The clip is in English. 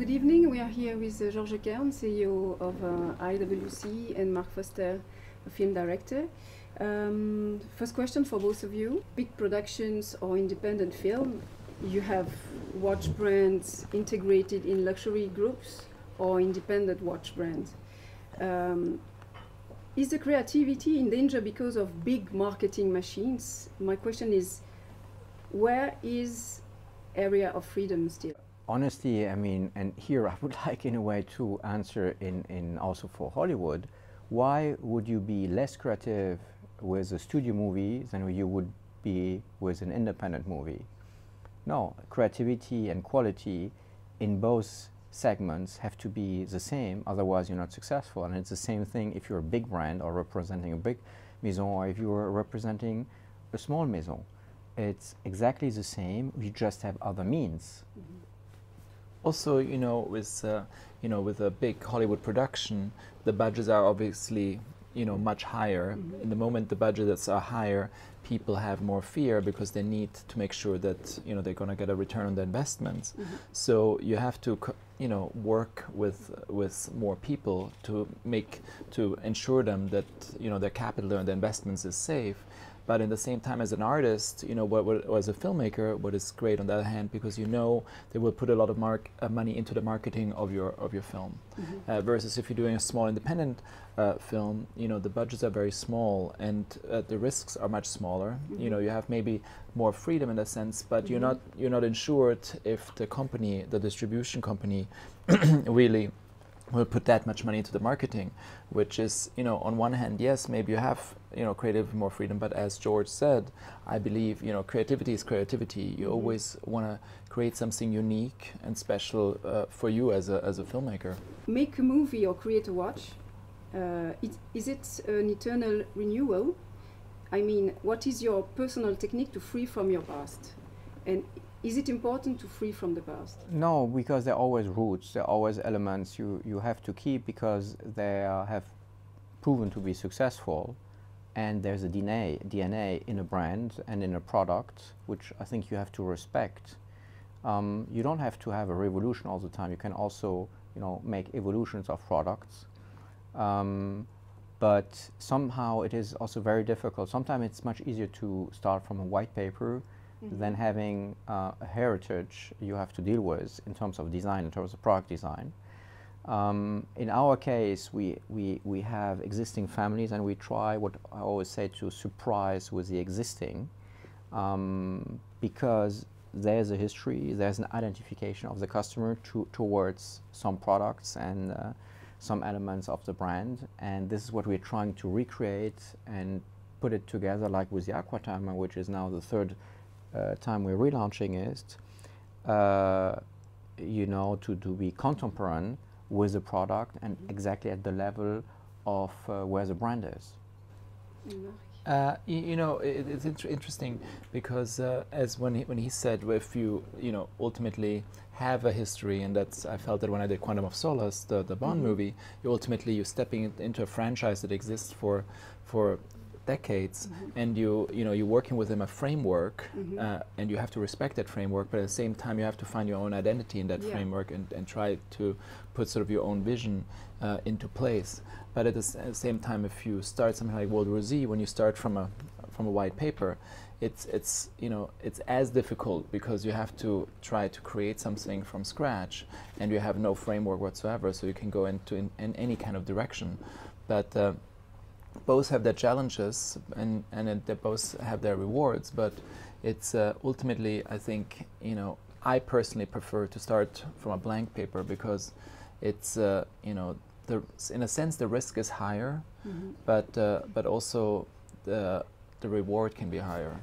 Good evening. We are here with Georges Kern, CEO of IWC, and Marc Forster, a film director. First question for both of you. Big productions or independent film, you have watch brands integrated in luxury groups or independent watch brands. Is the creativity in danger because of big marketing machines? My question is, where is area of freedom still? Honestly, I mean, and here I would like in a way to answer in also for Hollywood, why would you be less creative with a studio movie than you would be with an independent movie? No, creativity and quality in both segments have to be the same, otherwise you're not successful. And it's the same thing if you're a big brand or representing a big maison, or if you're representing a small maison. It's exactly the same, you just have other means. Mm-hmm. Also, with a big Hollywood production, the budgets are obviously, much higher. Mm-hmm. In the moment the budgets are higher, people have more fear because they need to make sure that, they're going to get a return on their investments. Mm-hmm. So you have to, work with more people to ensure them that, their capital and their investments is safe. But at the same time, as an artist, or as a filmmaker, what is great on the other hand, because they will put a lot of money into the marketing of your film. Mm-hmm. Versus if you're doing a small independent film, the budgets are very small and the risks are much smaller. Mm-hmm. You have maybe more freedom in a sense, but mm-hmm. you're not insured if the distribution company, really will put that much money into the marketing, which is, on one hand, yes, maybe you have, creative more freedom, but as George said, I believe, creativity is creativity. You mm-hmm. always want to create something unique and special for you as a filmmaker. Make a movie or create a watch, is it an eternal renewal? I mean, what is your personal technique to free from your past? And is it important to free from the past? No, because there are always roots, there are always elements you have to keep because they have proven to be successful, and there's a DNA in a brand and in a product which I think you have to respect. You don't have to have a revolution all the time. You can also make evolutions of products. But somehow it is also very difficult. Sometimes it's much easier to start from a white paper mm-hmm. than having a heritage you have to deal with in terms of design, in terms of product design. In our case, we have existing families, and we try, what I always say, to surprise with the existing, because there's a history, there's an identification of the customer towards some products and some elements of the brand, and this is what we're trying to recreate and put it together, like with the Aqua Timer, which is now the third time we're relaunching it, to be contemporary with the product and mm-hmm. exactly at the level of where the brand is. It's interesting because as when he said, if you ultimately have a history, and that's, I felt that when I did Quantum of Solace, the Bond mm-hmm. movie, you're stepping into a franchise that exists for decades, mm-hmm. and you're working within a framework, mm-hmm. And you have to respect that framework, but at the same time you have to find your own identity in that framework and try to put sort of your own vision into place. But at the same time, if you start something like World War Z, when you start from a white paper, it's as difficult because you have to try to create something from scratch, and you have no framework whatsoever, so you can go into in any kind of direction. But both have their challenges, and they both have their rewards, but it's ultimately, I think, I personally prefer to start from a blank paper because it's, in a sense the risk is higher, mm-hmm. but also the reward can be higher.